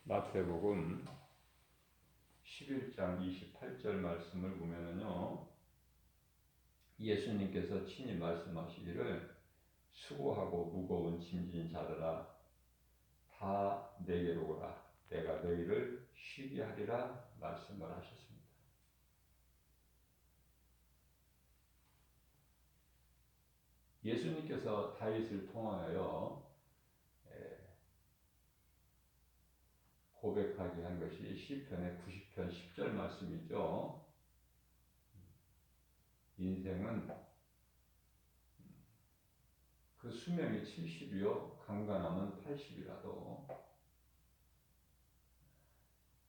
마태복음 11장 28절 말씀을 보면은요, 예수님께서 친히 말씀하시기를 수고하고 무거운 짐진 자들아 다 내게로 오라 내가 너희를 쉬게 하리라 말씀을 하셨습니다. 예수님께서 다윗을 통하여 고백하게 한 것이 시편의 90편 10절 말씀이죠. 인생은 그 수명이 70이요 강간하면 80이라도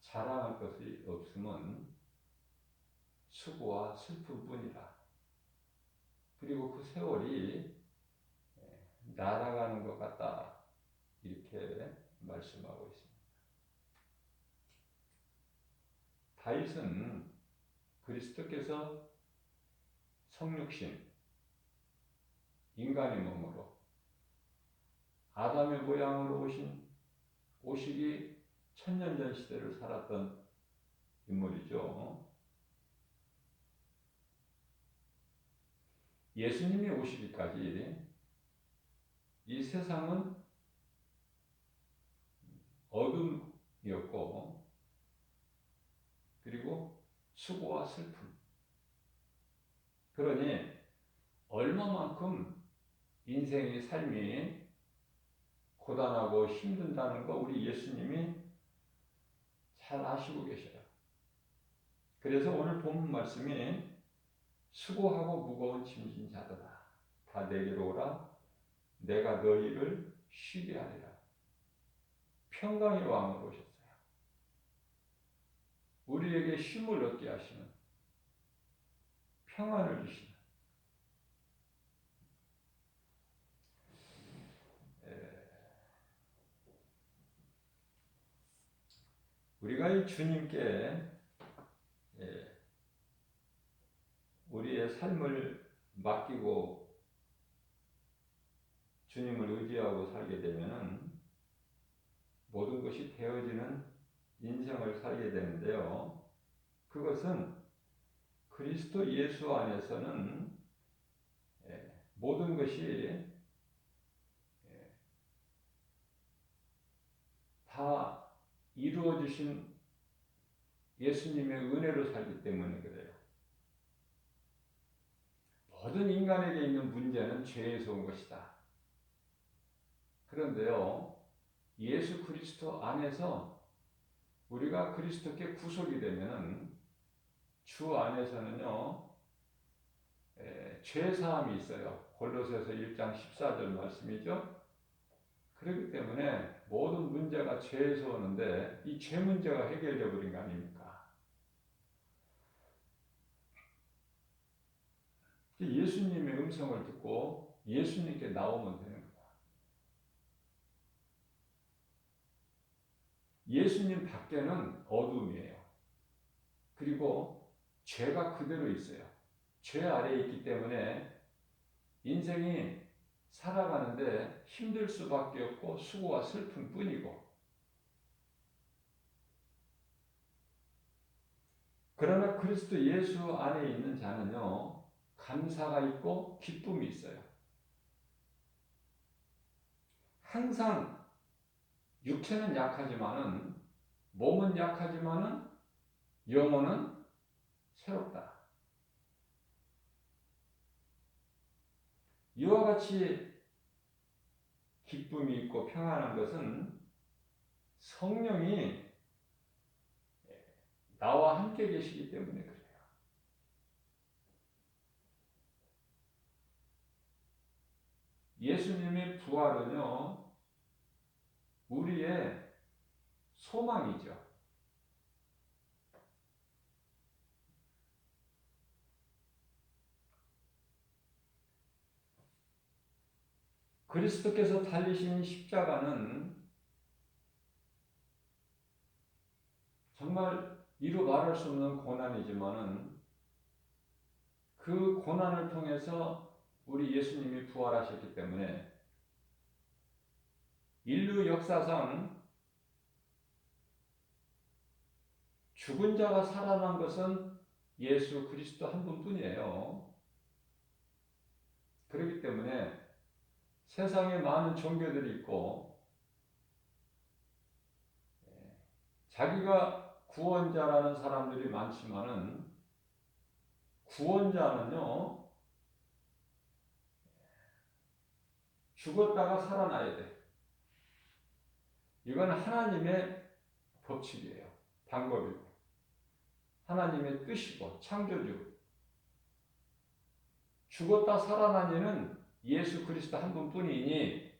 자랑할 것이 없으면 수고와 슬픔뿐이라. 그리고 그 세월이 날아가는 것 같다 이렇게 말씀하고 있습니다. 다윗은 그리스도께서 성육신 인간의 몸으로 아담의 모양으로 오시기 천년전 시대를 살았던 인물이죠. 예수님이 오시기까지 이 세상은 어둠이었고 그리고 수고와 슬픔. 그러니 얼마만큼 인생의 삶이 고단하고 힘든다는 거 우리 예수님이 잘 아시고 계셔요. 그래서 오늘 본문 말씀이 수고하고 무거운 짐진 자들아 다 내게로 오라 내가 너희를 쉬게 하리라. 평강의 왕으로 오셨어요. 우리에게 쉼을 얻게 하시는 평안을 주시는 우리가 이 주님께 우리의 삶을 맡기고 주님을 의지하고 살게 되면은 모든 것이 되어지는 인생을 살게 되는데요. 그것은 그리스도 예수 안에서는 모든 것이 다 이루어 주신 예수님의 은혜로 살기 때문에 그래요. 모든 인간에게 있는 문제는 죄에서 온 것이다. 그런데요, 예수 그리스도 안에서 우리가 그리스도께 구속이 되면 주 안에서는요, 죄사함이 있어요. 골로새서 1장 14절 말씀이죠. 그렇기 때문에 모든 문제가 죄에서 오는데 이 죄 문제가 해결되어 버린 거 아닙니까? 예수님의 음성을 듣고 예수님께 나오면 되는 거다. 예수님 밖에는 어둠이에요. 그리고 죄가 그대로 있어요. 죄 아래에 있기 때문에 인생이 살아가는데 힘들 수밖에 없고 수고와 슬픔뿐이고, 그러나 그리스도 예수 안에 있는 자는요 감사가 있고 기쁨이 있어요. 항상 육체는 약하지만은 몸은 약하지만은 영혼은 새롭다. 이와 같이 기쁨이 있고 평안한 것은 성령이 나와 함께 계시기 때문에 그래요. 예수님의 부활은요 우리의 소망이죠. 그리스도께서 달리신 십자가는 정말 이루 말할 수 없는 고난이지만은 그 고난을 통해서 우리 예수님이 부활하셨기 때문에 인류 역사상 죽은 자가 살아난 것은 예수 그리스도 한 분뿐이에요. 그렇기 때문에 세상에 많은 종교들이 있고 자기가 구원자라는 사람들이 많지만은 구원자는요 죽었다가 살아나야 돼. 이건 하나님의 법칙이에요. 방법이고 하나님의 뜻이고 창조주. 죽었다 살아난 이는 예수 그리스도 한 분뿐이니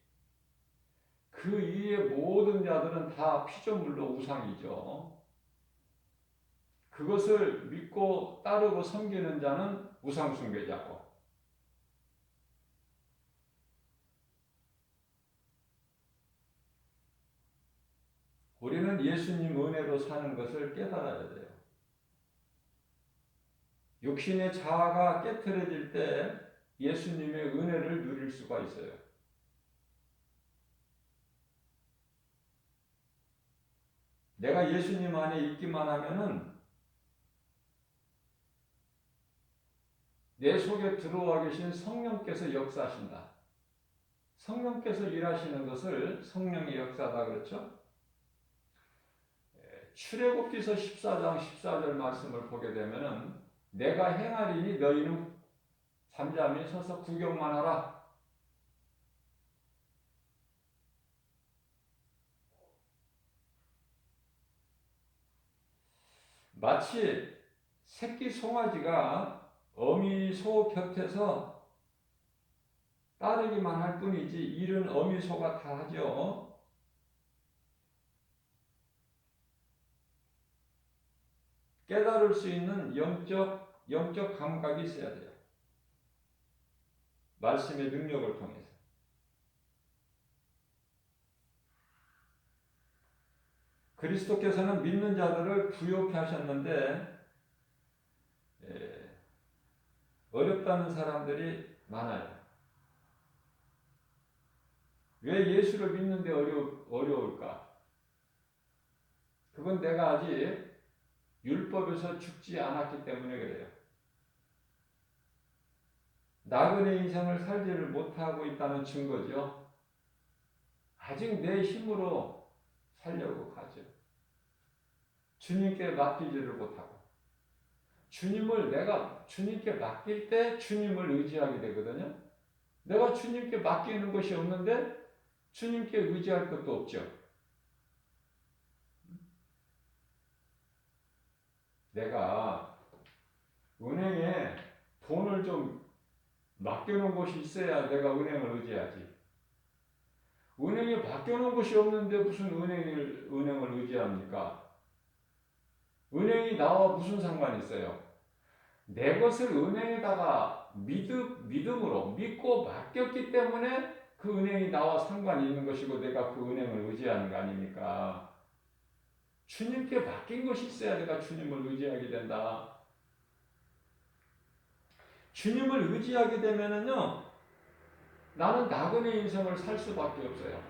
그 이외의 모든 자들은 다 피조물로 우상이죠. 그것을 믿고 따르고 섬기는 자는 우상 숭배자고, 우리는 예수님 은혜로 사는 것을 깨달아야 돼요. 육신의 자아가 깨트려질 때 예수님의 은혜를 누릴 수가 있어요. 내가 예수님 안에 있기만 하면은 내 속에 들어와 계신 성령께서 역사하신다. 성령께서 일하시는 것을 성령의 역사다 그렇죠? 출애굽기서 14장 14절 말씀을 보게 되면은 내가 행하리니 너희는 잠잠히 서서 구경만 하라. 마치 새끼 송아지가 어미 소 곁에서 따르기만 할 뿐이지 일은 어미 소가 다 하죠. 깨달을 수 있는 영적 감각이 있어야 돼요. 말씀의 능력을 통해서. 그리스도께서는 믿는 자들을 부욕해 하셨는데 어렵다는 사람들이 많아요. 왜 예수를 믿는데 어려울까? 그건 내가 아직 율법에서 죽지 않았기 때문에 그래요. 나그네 인생을 살지를 못하고 있다는 증거죠. 아직 내 힘으로 살려고 하죠. 주님께 맡기지를 못하고. 내가 주님께 맡길 때 주님을 의지하게 되거든요. 내가 주님께 맡기는 것이 없는데 주님께 의지할 것도 없죠. 내가 은행에 돈을 좀 맡겨놓은 곳이 있어야 내가 은행을 의지하지. 은행에 맡겨놓은 곳이 없는데 무슨 은행을 의지합니까? 은행이 나와 무슨 상관이 있어요? 내 것을 은행에다가 믿음으로 믿고 맡겼기 때문에 그 은행이 나와 상관이 있는 것이고 내가 그 은행을 의지하는 거 아닙니까? 주님께 맡긴 것이 있어야 내가 주님을 의지하게 된다. 주님을 의지하게 되면은요, 나는 나그네 인생을 살 수밖에 없어요.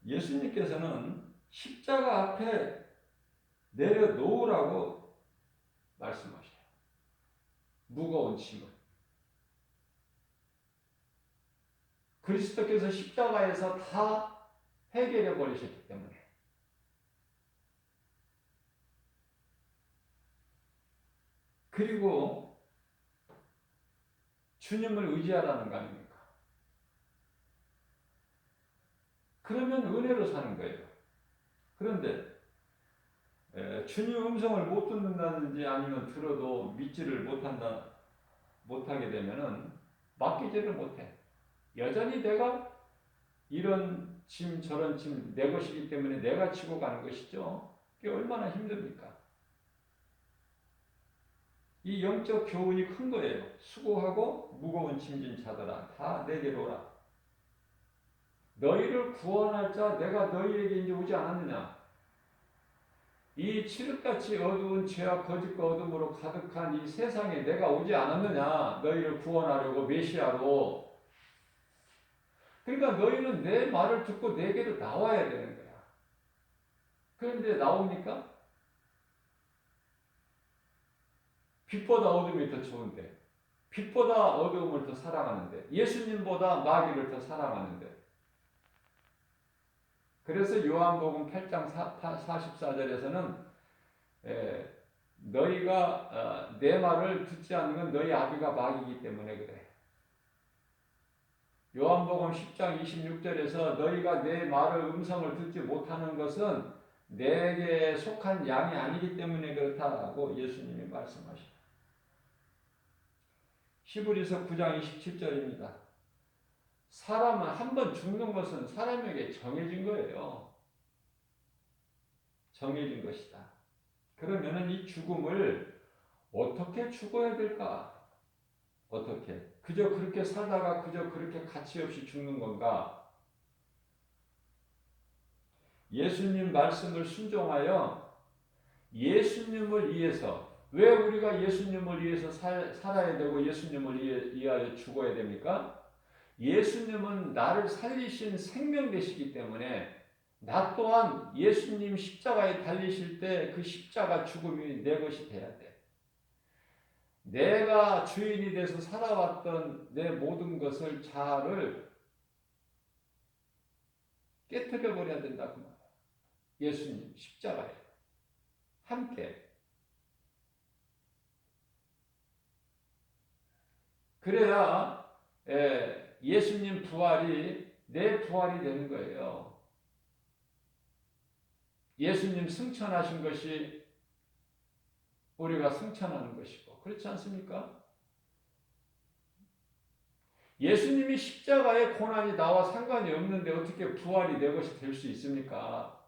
예수님께서는 십자가 앞에 내려놓으라고 말씀하셔요. 무거운 짐을. 그리스도께서 십자가에서 다 해결해 버리셨기 때문에. 그리고 주님을 의지하라는 거 아닙니까? 그러면 은혜로 사는 거예요. 그런데 주님 음성을 못 듣는다든지 아니면 들어도 믿지를 못하게 되면은 맡기지를 못해. 여전히 내가 이런 짐 저런 짐 내 것이기 때문에 내가 지고 가는 것이죠. 그게 얼마나 힘듭니까? 이 영적 교훈이 큰 거예요. 수고하고 무거운 짐진 자들아 다 내게로 오라. 너희를 구원할 자 내가 너희에게 이제 오지 않았느냐. 이 칠흑같이 어두운 죄와 거짓과 어둠으로 가득한 이 세상에 내가 오지 않았느냐. 너희를 구원하려고 메시아로. 그러니까 너희는 내 말을 듣고 내게로 나와야 되는 거야. 그런데 나옵니까? 빛보다 어둠이 더 좋은데, 빛보다 어둠을 더 사랑하는데, 예수님보다 마귀를 더 사랑하는데. 그래서 요한복음 8장 44절에서는 너희가 내 말을 듣지 않는 건 너희 아비가 마귀이기 때문에 그래. 요한복음 10장 26절에서 너희가 내 말을 음성을 듣지 못하는 것은 내게 속한 양이 아니기 때문에 그렇다고 예수님이 말씀하십니다. 히브리서 9장 27절입니다. 사람은 한 번 죽는 것은 사람에게 정해진 거예요. 정해진 것이다. 그러면은 이 죽음을 어떻게 죽어야 될까? 어떻게? 그저 그렇게 살다가 그저 그렇게 가치 없이 죽는 건가? 예수님 말씀을 순종하여 예수님을 위해서, 왜 우리가 예수님을 위해서 살아야 되고 예수님을 위하여 죽어야 됩니까? 예수님은 나를 살리신 생명 되시기 때문에 나 또한 예수님 십자가에 달리실 때 그 십자가 죽음이 내 것이 돼야 돼. 내가 주인이 돼서 살아왔던 내 모든 것을 자아를 깨뜨려 버려야 된다고 말이야. 예수님 십자가에 함께. 그래야 예수님 부활이 내 부활이 되는 거예요. 예수님 승천하신 것이 우리가 승천하는 것이고, 그렇지 않습니까? 예수님이 십자가의 고난이 나와 상관이 없는데 어떻게 부활이 내 것이 될 수 있습니까?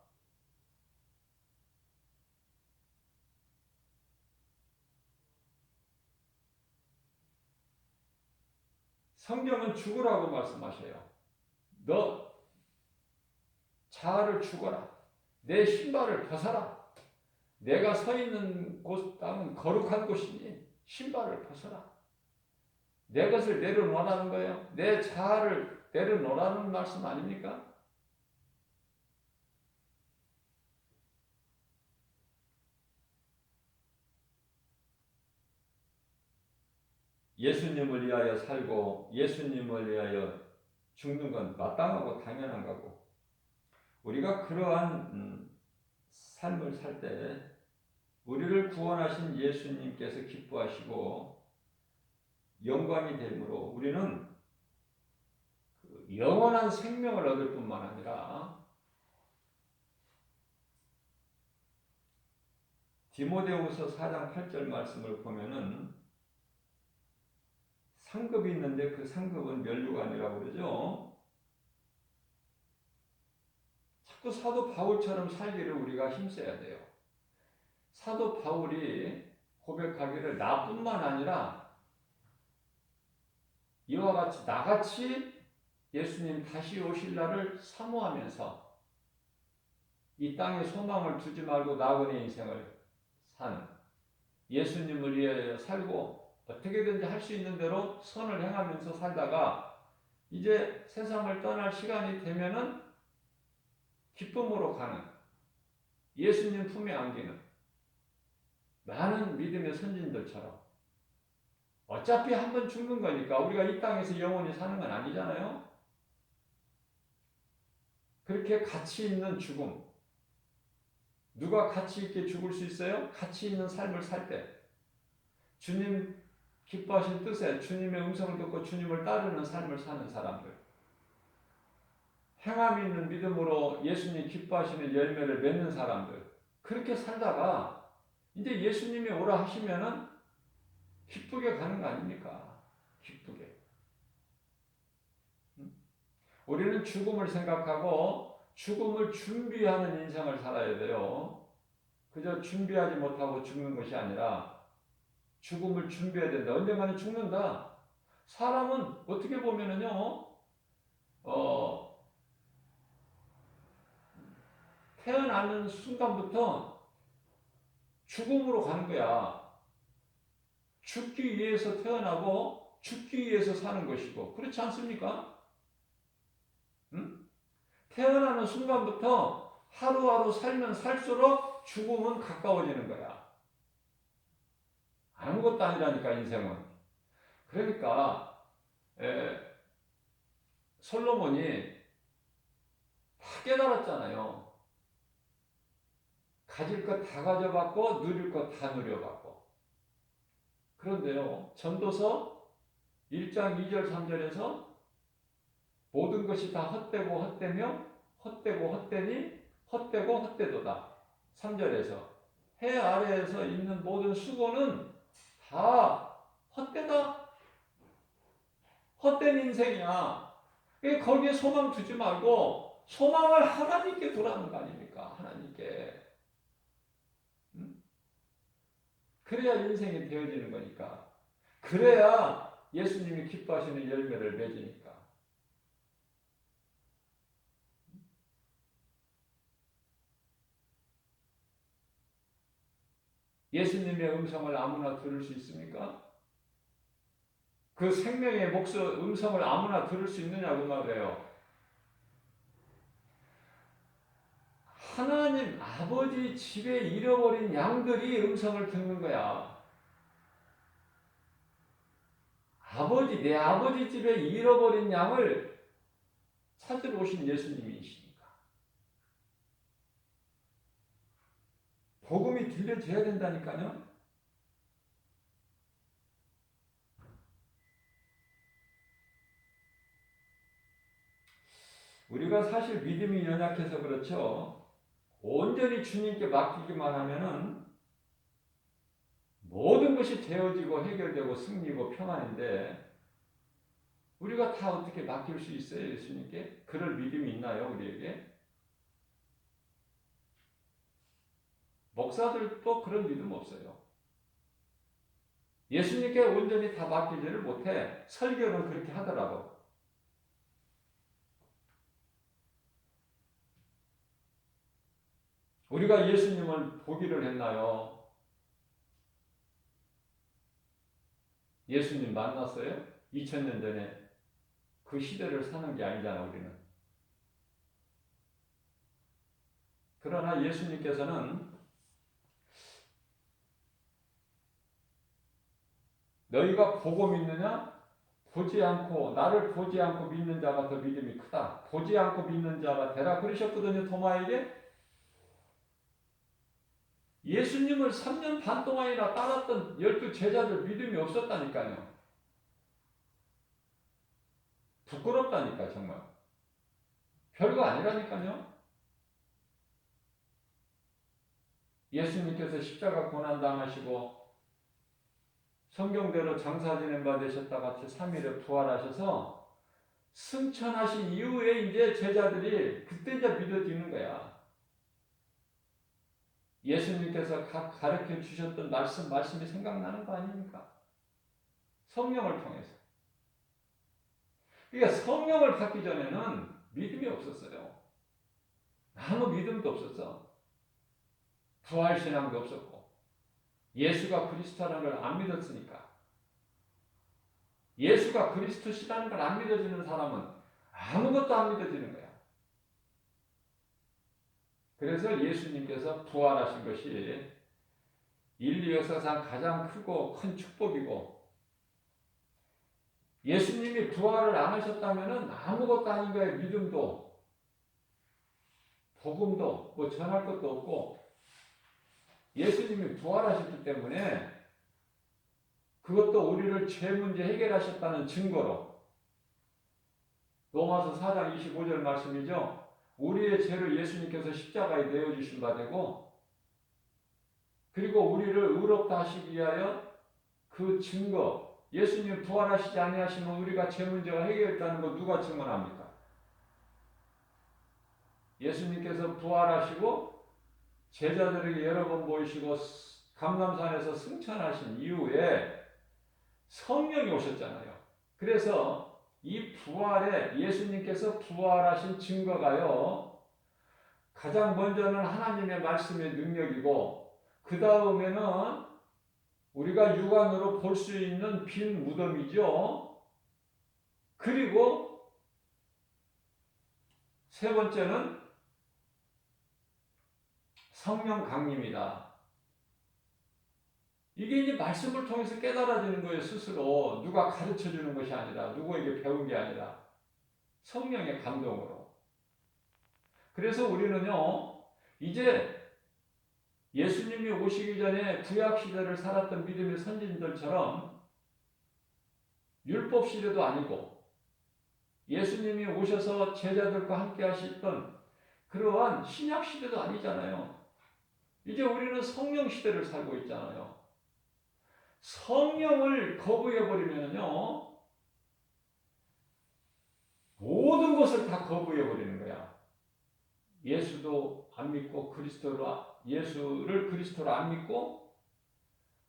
성경은 죽으라고 말씀하셔요. 너 자아를 죽어라. 내 신발을 벗어라. 내가 서 있는 곳 땅은 거룩한 곳이니 신발을 벗어라. 내 것을 내려놓으라는 거예요. 내 자아를 내려놓으라는 말씀 아닙니까? 예수님을 위하여 살고 예수님을 위하여 죽는 건 마땅하고 당연한 거고, 우리가 그러한 삶을 살 때 우리를 구원하신 예수님께서 기뻐하시고 영광이 되므로 우리는 그 영원한 생명을 얻을 뿐만 아니라 디모데후서 4장 8절 말씀을 보면은 상급이 있는데 그 상급은 면류관이라고 그러죠. 자꾸 사도 바울처럼 살기를 우리가 힘써야 돼요. 사도 바울이 고백하기를 나뿐만 아니라 이와 같이 나같이 예수님 다시 오실 날을 사모하면서 이 땅에 소망을 두지 말고 나그네 인생을 사는, 예수님을 위해 살고 어떻게든지 할 수 있는 대로 선을 행하면서 살다가 이제 세상을 떠날 시간이 되면은 기쁨으로 가는, 예수님 품에 안기는 많은 믿음의 선진들처럼, 어차피 한 번 죽는 거니까 우리가 이 땅에서 영원히 사는 건 아니잖아요. 그렇게 가치 있는 죽음, 누가 가치 있게 죽을 수 있어요? 가치 있는 삶을 살 때, 주님 기뻐하신 뜻에 주님의 음성을 듣고 주님을 따르는 삶을 사는 사람들, 행함이 있는 믿음으로 예수님 기뻐하시는 열매를 맺는 사람들, 그렇게 살다가 이제 예수님이 오라 하시면은 기쁘게 가는 거 아닙니까? 기쁘게. 우리는 죽음을 생각하고 죽음을 준비하는 인생을 살아야 돼요. 그저 준비하지 못하고 죽는 것이 아니라 죽음을 준비해야 된다. 언젠가는 죽는다. 사람은 어떻게 보면은요, 태어나는 순간부터 죽음으로 가는 거야. 죽기 위해서 태어나고 죽기 위해서 사는 것이고, 그렇지 않습니까? 응? 태어나는 순간부터 하루하루 살면 살수록 죽음은 가까워지는 거야. 아무것도 아니라니까 인생은. 그러니까 솔로몬이 다 깨달았잖아요. 가질 것 다 가져봤고 누릴 것 다 누려봤고. 그런데요, 전도서 1장 2절 3절에서 모든 것이 다 헛되고 헛되며 헛되고 헛되니 헛되고 헛되도다. 3절에서 해 아래에서 있는 모든 수고는 다 헛되다. 헛된 인생이야. 거기에 소망 두지 말고 소망을 하나님께 두라는 거 아닙니까? 하나님께. 응? 그래야 인생이 되어지는 거니까. 그래야 예수님이 기뻐하시는 열매를 맺으니까. 예수님의 음성을 아무나 들을 수 있습니까? 그 생명의 음성을 아무나 들을 수 있느냐고 말해요. 하나님 아버지 집에 잃어버린 양들이 음성을 듣는 거야. 내 아버지 집에 잃어버린 양을 찾으러 오신 예수님이시니까. 복음이 들려줘야 된다니까요. 우리가 사실 믿음이 연약해서 그렇죠. 온전히 주님께 맡기기만 하면은 모든 것이 되어지고 해결되고 승리고 평안인데 우리가 다 어떻게 맡길 수 있어요? 예수님께? 그럴 믿음이 있나요? 우리에게? 목사들도 그런 믿음 없어요. 예수님께 온전히 다 맡기지를 못해. 설교는 그렇게 하더라고. 우리가 예수님을 보기를 했나요? 예수님 만났어요? 2000년 전에 그 시대를 사는 게 아니잖아, 우리는. 그러나 예수님께서는 너희가 보고 믿느냐? 나를 보지 않고 믿는 자가 더 믿음이 크다. 보지 않고 믿는 자가 되라. 그러셨거든요, 토마에게. 예수님을 3년 반 동안이나 따랐던 12 제자들 믿음이 없었다니까요. 부끄럽다니까, 정말. 별거 아니라니까요. 예수님께서 십자가 고난당하시고 성경대로 장사 지낸 바 되셨다가 3일에 부활하셔서 승천하신 이후에 이제 제자들이 그때 이제 믿어지는 거야. 예수님께서 가르쳐 주셨던 말씀이 생각나는 거 아닙니까? 성령을 통해서. 그러니까 성령을 받기 전에는 믿음이 없었어요. 아무 믿음도 없었어. 부활신앙도 없었고 예수가 그리스도라는 걸 안 믿었으니까. 예수가 그리스도시라는 걸 안 믿어지는 사람은 아무것도 안 믿어지는 거야. 그래서 예수님께서 부활하신 것이 인류 역사상 가장 크고 큰 축복이고 예수님이 부활을 안 하셨다면 아무것도 아닌 거예요. 믿음도 복음도 뭐 전할 것도 없고 예수님이 부활하셨기 때문에 그것도 우리를 죄 문제 해결하셨다는 증거로 로마서 4장 25절 말씀이죠. 우리의 죄를 예수님께서 십자가에 내어주신 바 되고 그리고 우리를 의롭다 하시기 위하여 그 증거 예수님 부활하시지 아니하시면 우리가 죄 문제가 해결됐다는 거 누가 증언합니까? 예수님께서 부활하시고 제자들에게 여러 번 보이시고 감람산에서 승천하신 이후에 성령이 오셨잖아요. 그래서 이 부활에 예수님께서 부활하신 증거가요. 가장 먼저는 하나님의 말씀의 능력이고 그 다음에는 우리가 육안으로 볼 수 있는 빈 무덤이죠. 그리고 세 번째는 성령 강림이다. 이게 이제 말씀을 통해서 깨달아지는 거예요. 스스로 누가 가르쳐 주는 것이 아니라, 누구에게 배운 게 아니라 성령의 감동으로. 그래서 우리는요, 이제 예수님이 오시기 전에 구약 시대를 살았던 믿음의 선진들처럼 율법 시대도 아니고 예수님이 오셔서 제자들과 함께 하셨던 그러한 신약 시대도 아니잖아요. 이제 우리는 성령 시대를 살고 있잖아요. 성령을 거부해버리면요, 모든 것을 다 거부해버리는 거야. 예수도 안 믿고, 예수를 그리스도로 안 믿고,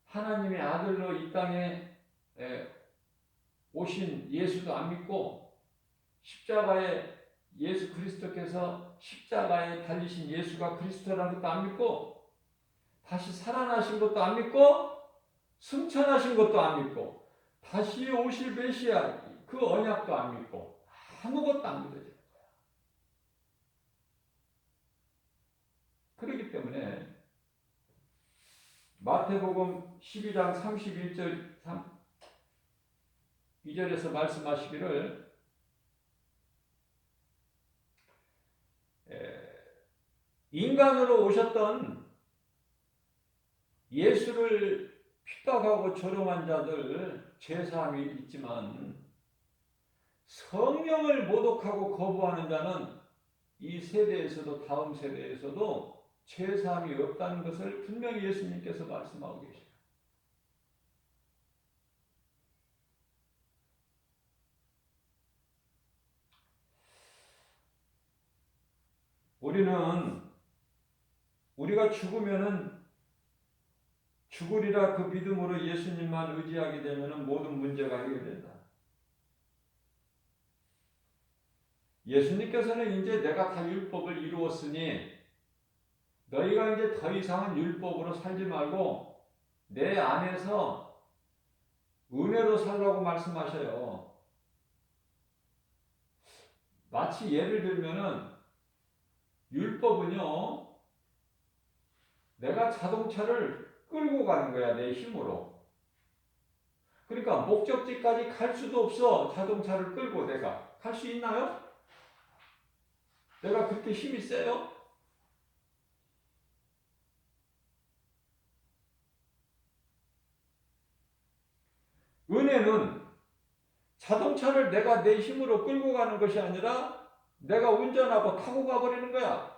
하나님의 아들로 이 땅에 오신 예수도 안 믿고, 십자가에 예수 그리스도께서 십자가에 달리신 예수가 그리스도라는 것도 안 믿고, 다시 살아나신 것도 안 믿고, 승천하신 것도 안 믿고, 다시 오실 메시아 그 언약도 안 믿고, 아무것도 안 믿어져요. 그렇기 때문에 마태복음 12장 31절 2절에서 말씀하시기를 인간으로 오셨던 예수를 핍박하고 조롱한 자들 죄사함이 있지만 성령을 모독하고 거부하는 자는 이 세대에서도 다음 세대에서도 죄사함이 없다는 것을 분명히 예수님께서 말씀하고 계십니다. 우리가 죽으면은 죽으리라 그 믿음으로 예수님만 의지하게 되면은 모든 문제가 해결된다. 예수님께서는 이제 내가 다 율법을 이루었으니 너희가 이제 더 이상은 율법으로 살지 말고 내 안에서 은혜로 살라고 말씀하셔요. 마치 예를 들면은 율법은요, 내가 자동차를 끌고 가는 거야, 내 힘으로. 그러니까 목적지까지 갈 수도 없어. 자동차를 끌고 내가 갈 수 있나요? 내가 그렇게 힘이 세요? 은혜는 자동차를 내가 내 힘으로 끌고 가는 것이 아니라 내가 운전하고 타고 가버리는 거야.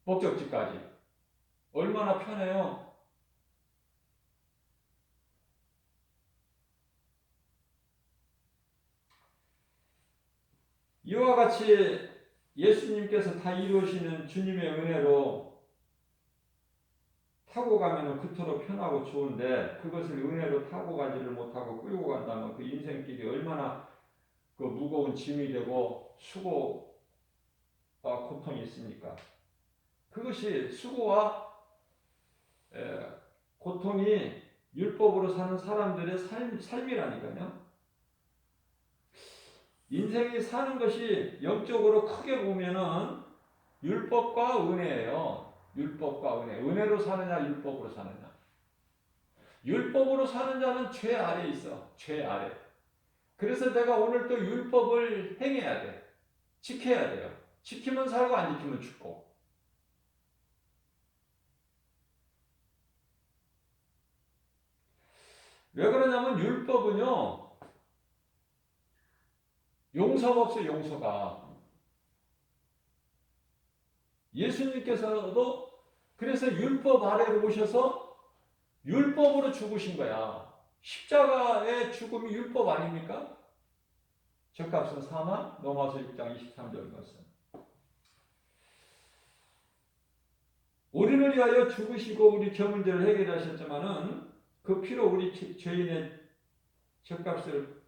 목적지까지. 얼마나 편해요. 이와 같이 예수님께서 다 이루시는 주님의 은혜로 타고 가면 그토록 편하고 좋은데 그것을 은혜로 타고 가지를 못하고 끌고 간다면 그 인생길이 얼마나 그 무거운 짐이 되고 수고와 고통이 있습니까? 그것이 수고와 고통이 율법으로 사는 사람들의 삶이라니까요. 인생이 사는 것이 영적으로 크게 보면은 율법과 은혜예요. 율법과 은혜. 은혜로 사느냐, 율법으로 사느냐. 율법으로 사는 자는 죄 아래에 있어. 죄 아래. 그래서 내가 오늘 또 율법을 행해야 돼. 지켜야 돼요. 지키면 살고 안 지키면 죽고. 왜 그러냐면 율법은요, 용서가 없어요. 용서가. 예수님께서도 그래서 율법 아래로 오셔서 율법으로 죽으신 거야. 십자가의 죽음이 율법 아닙니까? 죗값은 사망, 로마서 6장 23절 것은. 우리를 위하여 죽으시고 우리 죄 문제를 해결하셨지만은 그 피로 우리 죄인의 죗값을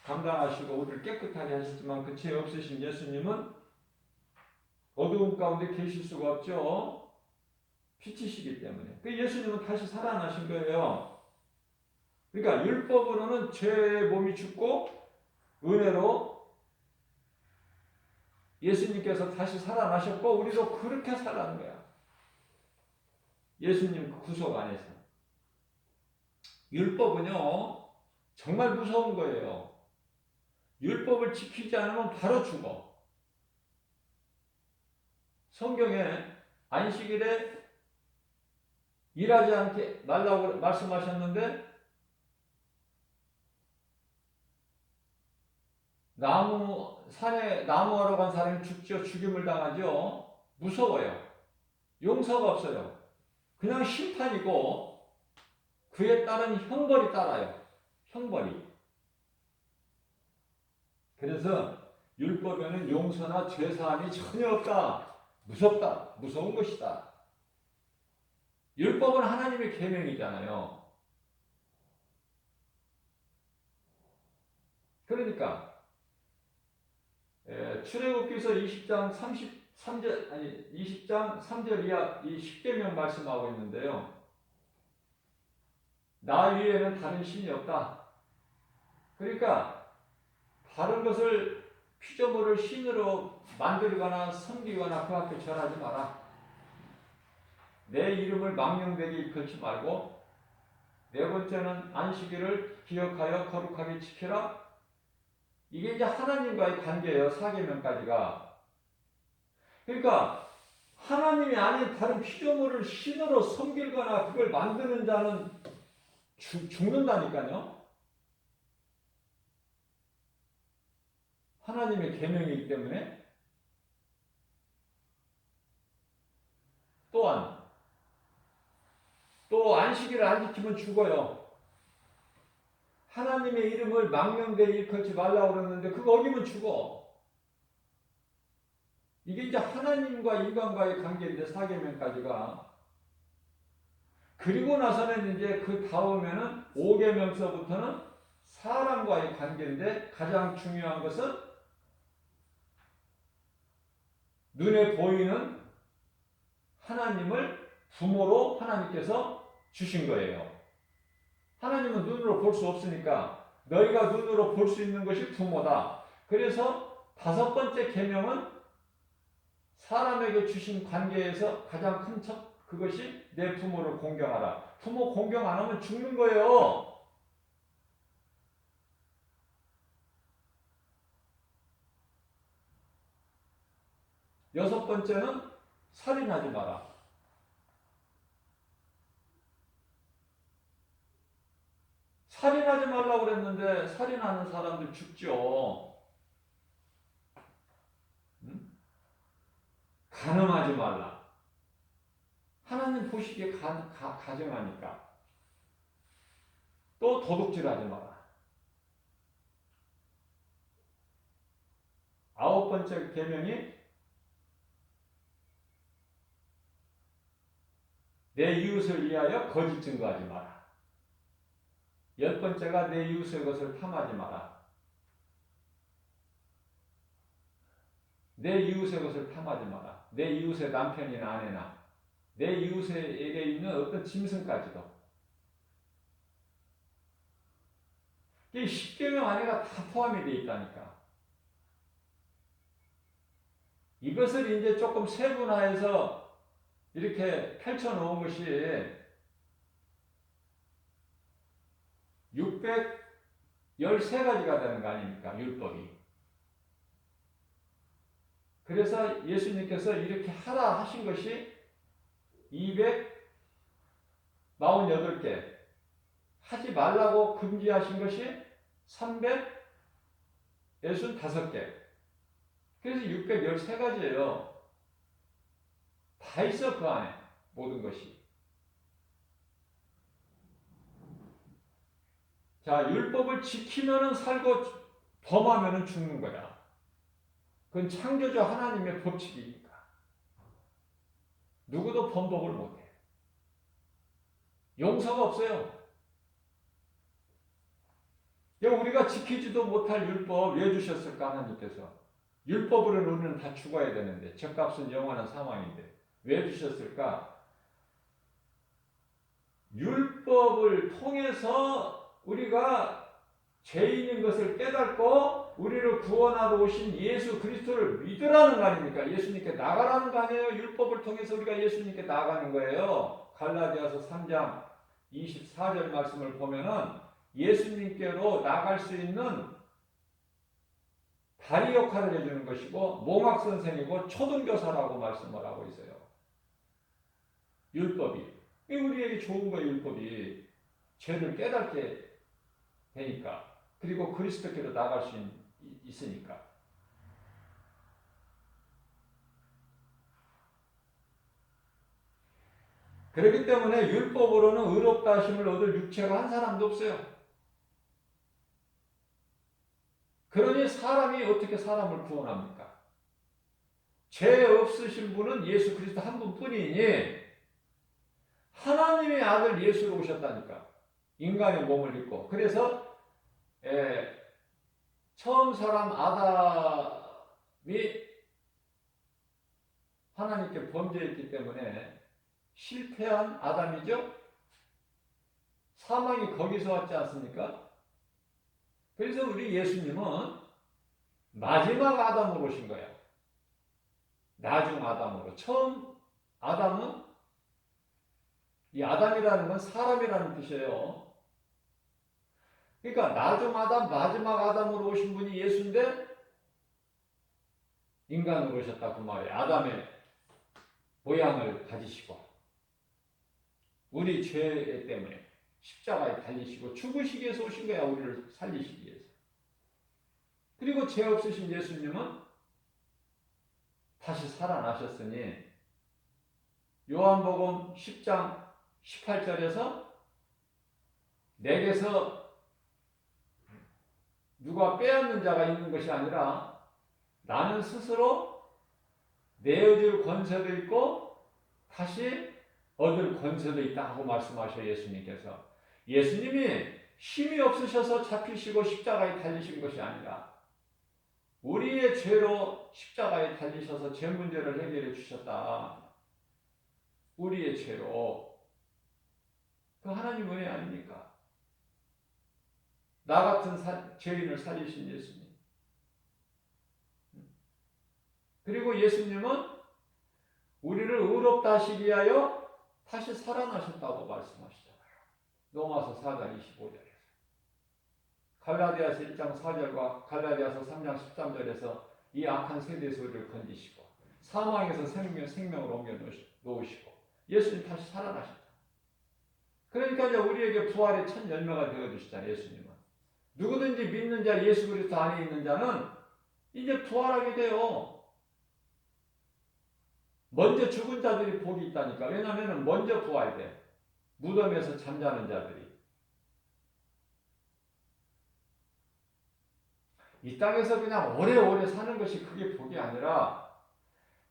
감당하시고 우리를 깨끗하게 하셨지만 그 죄 없으신 예수님은 어두움 가운데 계실 수가 없죠. 빛이시기 때문에. 그 예수님은 다시 살아나신 거예요. 그러니까 율법으로는 죄의 몸이 죽고 은혜로 예수님께서 다시 살아나셨고 우리도 그렇게 살라는 거야. 예수님 구속 안에서. 율법은요 정말 무서운 거예요. 율법을 지키지 않으면 바로 죽어. 성경에 안식일에 일하지 않게 말라고 말씀하셨는데 산에 나무하러 간 사람이 죽임을 당하죠. 무서워요. 용서가 없어요. 그냥 심판이고 그에 따른 형벌이 따라요. 형벌이. 그래서 율법에는 용서나 죄사함이 전혀 없다. 무섭다. 무서운 것이다. 율법은 하나님의 계명이잖아요. 그러니까 출애굽기서 20장 33절 20장 3절 이하 이 십계명 말씀하고 있는데요. 나 위에는 다른 신이 없다. 그러니까 다른 것을 피조물을 신으로 만들거나 섬기거나 그 앞에 절하지 마라. 내 이름을 망령되게 일컬지 말고 네 번째는 안식일을 기억하여 거룩하게 지키라. 이게 이제 하나님과의 관계예요. 4계명까지가. 그러니까 하나님이 아닌 다른 피조물을 신으로 섬기거나 그걸 만드는 자는 죽는다니까요. 하나님의 계명이기 때문에. 또한 또 안식일을 안 지키면 죽어요. 하나님의 이름을 망령되게 일컬지 말라고 그러는데 그거 어기면 죽어. 이게 이제 하나님과 인간과의 관계인데 4계명까지가. 그리고 나서는 이제 그 다음에는 5계명서부터는 사람과의 관계인데 가장 중요한 것은 눈에 보이는 하나님을 부모로 하나님께서 주신 거예요. 하나님은 눈으로 볼 수 없으니까 너희가 눈으로 볼 수 있는 것이 부모다. 그래서 5번째 계명은 사람에게 주신 관계에서 가장 큰 첫 그것이 내 부모를 공경하라. 부모 공경 안 하면 죽는 거예요. 여섯 번째는 살인하지 마라. 살인하지 말라고 그랬는데 살인하는 사람들 죽죠. 간음하지 말라. 하나님 보시기에 가정하니까. 또 도둑질하지 마라. 9번째 계명이 내 이웃을 위하여 거짓 증거하지 마라. 10번째가 내 이웃의 것을 탐하지 마라. 내 이웃의 것을 탐하지 마라. 내 이웃의 남편이나 아내나 내 이웃에게 있는 어떤 짐승까지도. 이 10계명 안에가 다 포함이 되어 있다니까. 이것을 이제 조금 세분화해서 이렇게 펼쳐놓은 것이 613가지가 되는 거 아닙니까? 율법이. 그래서 예수님께서 이렇게 하라 하신 것이 248개, 하지 말라고 금지하신 것이 365개. 그래서 613가지예요. 다 있어 그 안에 모든 것이. 자, 율법을 지키면은 살고 범하면은 죽는 거야. 그건 창조주 하나님의 법칙이니까. 누구도 범법을 못해. 용서가 없어요. 우리가 지키지도 못할 율법 왜 주셨을까 하나님께서? 율법으로는 우리는 다 죽어야 되는데 죗값은 영원한 사망인데 왜 주셨을까? 율법을 통해서 우리가 죄인인 것을 깨닫고 우리를 구원하러 오신 예수 그리스도를 믿으라는 거 아닙니까? 예수님께 나가라는 거 아니에요? 율법을 통해서 우리가 예수님께 나가는 거예요. 갈라디아서 3장 24절 말씀을 보면은 예수님께로 나갈 수 있는 다리 역할을 해주는 것이고 몽학 선생이고 초등교사라고 말씀을 하고 있어요. 율법이. 우리에게 좋은 거예요. 율법이. 죄를 깨닫게 되니까. 그리고 그리스도께로 나갈 수 있으니까. 그렇기 때문에 율법으로는 의롭다 하심을 얻을 육체가 한 사람도 없어요. 그러니 사람이 어떻게 사람을 구원합니까? 죄 없으신 분은 예수 그리스도 한 분뿐이니 하나님의 아들 예수로 오셨다니까. 인간의 몸을 입고. 그래서 처음 사람 아담이 하나님께 범죄했기 때문에 실패한 아담이죠. 사망이 거기서 왔지 않습니까? 그래서 우리 예수님은 마지막 아담으로 오신 거예요. 나중 아담으로. 처음 아담은 이 아담이라는 건 사람이라는 뜻이에요. 그러니까 나중 아담, 마지막 아담으로 오신 분이 예수인데 인간으로 오셨다 그 말이에요. 아담의 모양을 가지시고 우리 죄 때문에 십자가에 달리시고 죽으시기 위해서 오신 거야. 우리를 살리시기 위해서. 그리고 죄 없으신 예수님은 다시 살아나셨으니 요한복음 10장 18절에서 내게서 누가 빼앗는 자가 있는 것이 아니라 나는 스스로 내어줄 권세도 있고 다시 얻을 권세도 있다 하고 말씀하셔요. 예수님께서. 예수님이 힘이 없으셔서 잡히시고 십자가에 달리신 것이 아니라 우리의 죄로 십자가에 달리셔서 죄 문제를 해결해 주셨다. 우리의 죄로. 그 하나님 은혜 아닙니까? 나 같은 죄인을 살리신 예수님. 그리고 예수님은 우리를 의롭다 하시기 위하여 다시 살아나셨다고 말씀하시잖아요. 로마서 4장 25절에서. 갈라디아서 1장 4절과 갈라디아서 3장 13절에서 이 악한 세대에서 우리를 건지시고 사망에서 생명으로 옮겨 놓으시고 예수님 다시 살아나셨다. 그러니까 이제 우리에게 부활의 첫 열매가 되어주시잖아요. 예수님은. 누구든지 믿는 자 예수 그리스도 안에 있는 자는 이제 부활하게 돼요. 먼저 죽은 자들이 복이 있다니까. 왜냐하면 먼저 부활돼. 무덤에서 잠자는 자들이. 이 땅에서 그냥 오래오래 사는 것이 그게 복이 아니라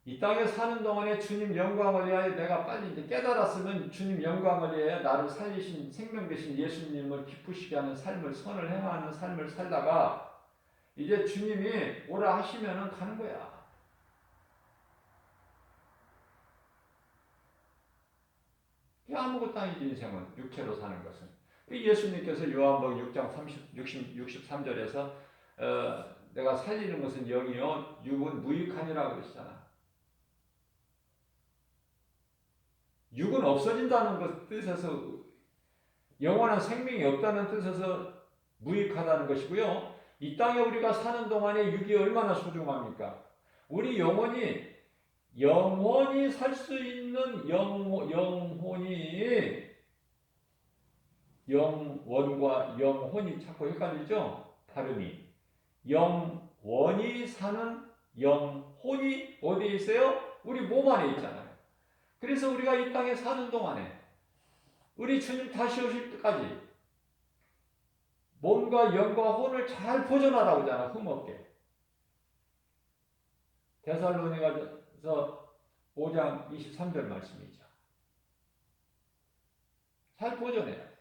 이 땅에 사는 동안에 주님 영광을 위하여 내가 빨리 이제 깨달았으면 주님 영광을 위하여 나를 살리신 생명 되신 예수님을 기쁘시게 하는 삶을 선을 행하는 삶을 살다가 이제 주님이 오라 하시면은 가는 거야. 아무것도 아니지 인생은 육체로 사는 것은. 예수님께서 요한복음 6장 63절에서 내가 살리는 것은 영이요 육은 무익하니라 그러시잖아. 육은 없어진다는 것 뜻에서 영원한 생명이 없다는 뜻에서 무익하다는 것이고요. 이 땅에 우리가 사는 동안에 육이 얼마나 소중합니까? 우리 영혼이 살 수 있는 영원과 영혼이 자꾸 헷갈리죠? 발음이. 영원이 사는 영혼이 어디에 있어요? 우리 몸 안에 있잖아요. 그래서 우리가 이 땅에 사는 동안에 우리 주님 다시 오실 때까지 몸과 영과 혼을 잘 보존하라고 하잖아. 흠없게. 데살로니가서 5장 23절 말씀이죠. 잘 보존해야 돼.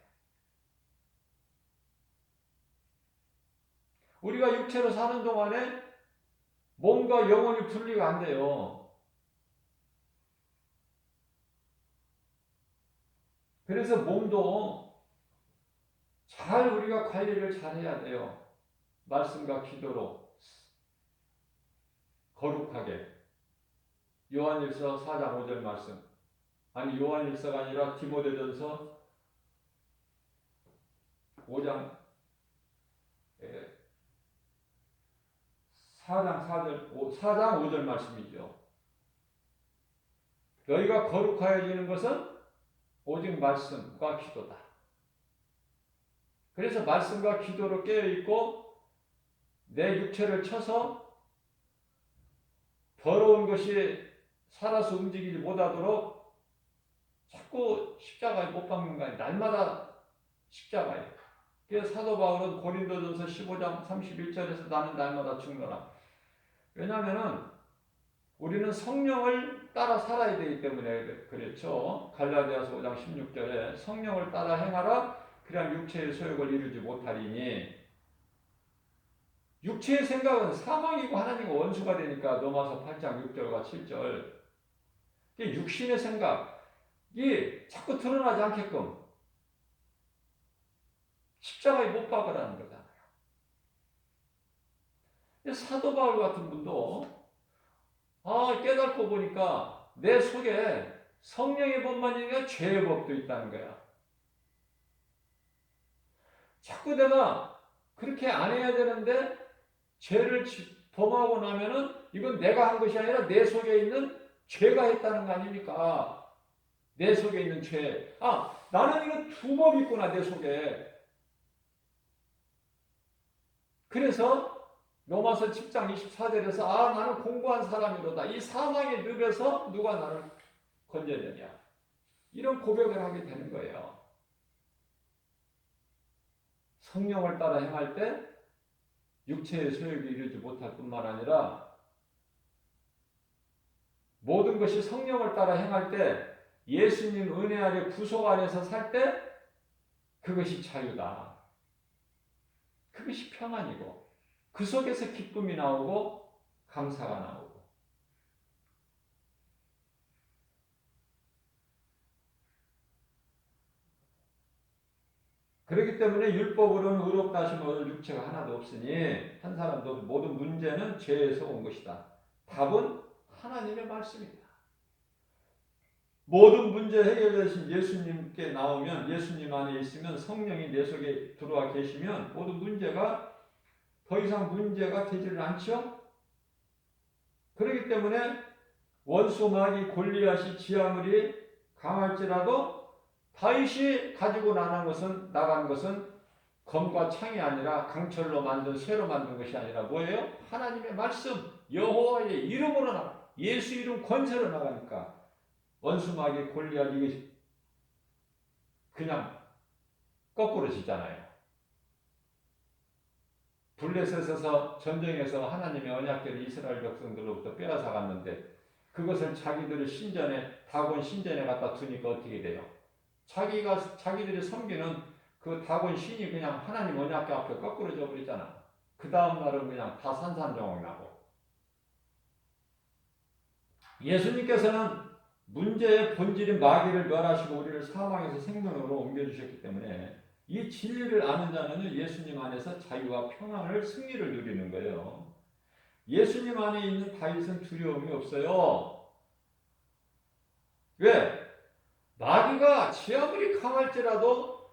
우리가 육체로 사는 동안에 몸과 영혼이 분리가 안 돼요. 그래서 몸도 잘 우리가 관리를 잘 해야 돼요. 말씀과 기도로. 거룩하게. 요한일서 4장 5절 말씀. 아니 요한일서가 아니라 디모데전서 5장 4장 5절 말씀이죠. 너희가 거룩하여지는 것은 오직 말씀과 기도다. 그래서 말씀과 기도로 깨어있고 내 육체를 쳐서 더러운 것이 살아서 움직이지 못하도록 자꾸 십자가에 못 박는 거예요. 날마다 십자가에. 그래서 사도 바울은 고린도전서 15장 31절에서 나는 날마다 죽노라. 왜냐하면 우리는 성령을 따라 살아야 되기 때문에 그렇죠. 갈라디아서 5장 16절에 성령을 따라 행하라. 그냥 육체의 소욕을 이루지 못하리니. 육체의 생각은 사망이고 하나님과 원수가 되니까 로마서 8장 6절과 7절. 육신의 생각이 자꾸 드러나지 않게끔 십자가에 못 박으라는 거잖아요. 사도 바울 같은 분도 깨닫고 보니까 내 속에 성령의 법만이 아니라 죄의 법도 있다는 거야. 자꾸 내가 그렇게 안 해야 되는데 죄를 범하고 나면은 이건 내가 한 것이 아니라 내 속에 있는 죄가 했다는 거 아닙니까? 내 속에 있는 죄. 나는 이거 두 법이 있구나, 내 속에. 그래서 로마서 10장 24절에서 나는 공고한 사람이로다. 이 사망의 늪에서 누가 나를 건져내냐. 이런 고백을 하게 되는 거예요. 성령을 따라 행할 때 육체의 소욕이 이루지 못할 뿐만 아니라 모든 것이 성령을 따라 행할 때 예수님 은혜 아래 구속 안에서 살 때 그것이 자유다. 그것이 평안이고 그 속에서 기쁨이 나오고 감사가 나오고. 그렇기 때문에 율법으로는 의롭다 하심을 얻을 육체가 하나도 없으니 한 사람도 모든 문제는 죄에서 온 것이다. 답은 하나님의 말씀입니다. 모든 문제 해결되신 예수님께 나오면, 예수님 안에 있으면, 성령이 내 속에 들어와 계시면 모든 문제가 더 이상 문제가 되지를 않죠. 그렇기 때문에 원수 마귀 골리앗이 지하물이 강할지라도 다윗이 가지고 나간 것은 검과 창이 아니라 강철로 만든 쇠로 만든 것이 아니라 뭐예요? 하나님의 말씀, 여호와의 이름으로 나가. 예수 이름 권세로 나가니까 원수 마귀 골리앗이 그냥 거꾸로 지잖아요. 블레셋에서 전쟁에서 하나님의 언약궤를 이스라엘 백성들로부터 빼앗아갔는데 그것을 자기들의 신전에, 다곤 신전에 갖다 두니까 어떻게 돼요? 자기들이 섬기는 그 다곤 신이 그냥 하나님 언약궤 앞에 거꾸로 져버리잖아. 그 다음 날은 그냥 다 산산조각 나고. 예수님께서는 문제의 본질인 마귀를 멸하시고 우리를 사망에서 생명으로 옮겨주셨기 때문에 이 진리를 아는 자는 예수님 안에서 자유와 평안을, 승리를 누리는 거예요. 예수님 안에 있는 다윗은 두려움이 없어요. 왜? 마귀가 지하물이 강할지라도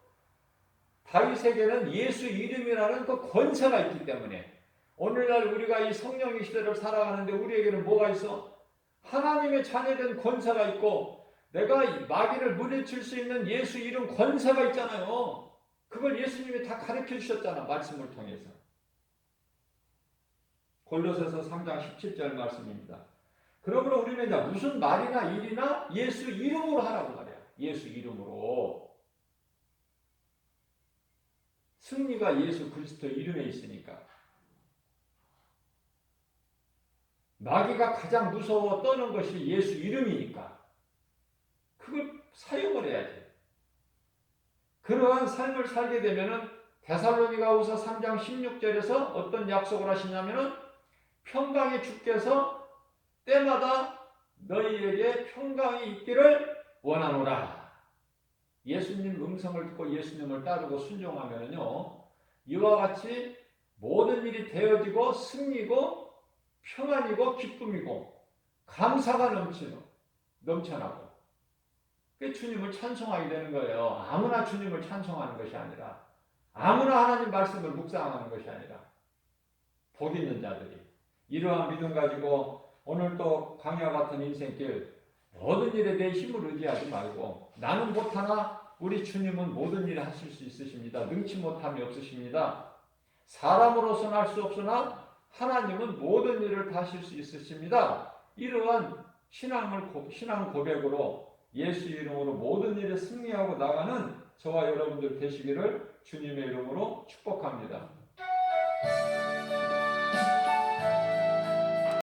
다윗에게는 예수 이름이라는 그 권세가 있기 때문에 오늘날 우리가 이 성령의 시대를 살아가는데 우리에게는 뭐가 있어? 하나님의 자녀된 권세가 있고 내가 마귀를 물리칠 수 있는 예수 이름 권세가 있잖아요. 그걸 예수님이 다 가르쳐 주셨잖아. 말씀을 통해서. 골로새서 3장 17절 말씀입니다. 그러므로 우리는 이제 무슨 말이나 일이나 예수 이름으로 하라고 말이야. 예수 이름으로. 승리가 예수 그리스도 이름에 있으니까. 마귀가 가장 무서워 떠는 것이 예수 이름이니까. 그걸 사용을 해야지. 그러한 삶을 살게 되면은 데살로니가후서 3장 16절에서 어떤 약속을 하시냐면은 평강의 주께서 때마다 너희에게 평강이 있기를 원하노라. 예수님 음성을 듣고 예수님을 따르고 순종하면요 이와 같이 모든 일이 되어지고 승리고 평안이고 기쁨이고 감사가 넘쳐나고 그 주님을 찬송하게 되는 거예요. 아무나 주님을 찬송하는 것이 아니라 아무나 하나님 말씀을 묵상하는 것이 아니라 복 있는 자들이 이러한 믿음 가지고 오늘 또 광야 같은 인생길 모든 일에 내 힘을 의지하지 말고 나는 못하나 우리 주님은 모든 일을 하실 수 있으십니다. 능치 못함이 없으십니다. 사람으로서는 할 수 없으나 하나님은 모든 일을 다 하실 수 있으십니다. 이러한 신앙 고백으로 예수 이름으로 모든 일에 승리하고 나가는 저와 여러분들 되시기를 주님의 이름으로 축복합니다.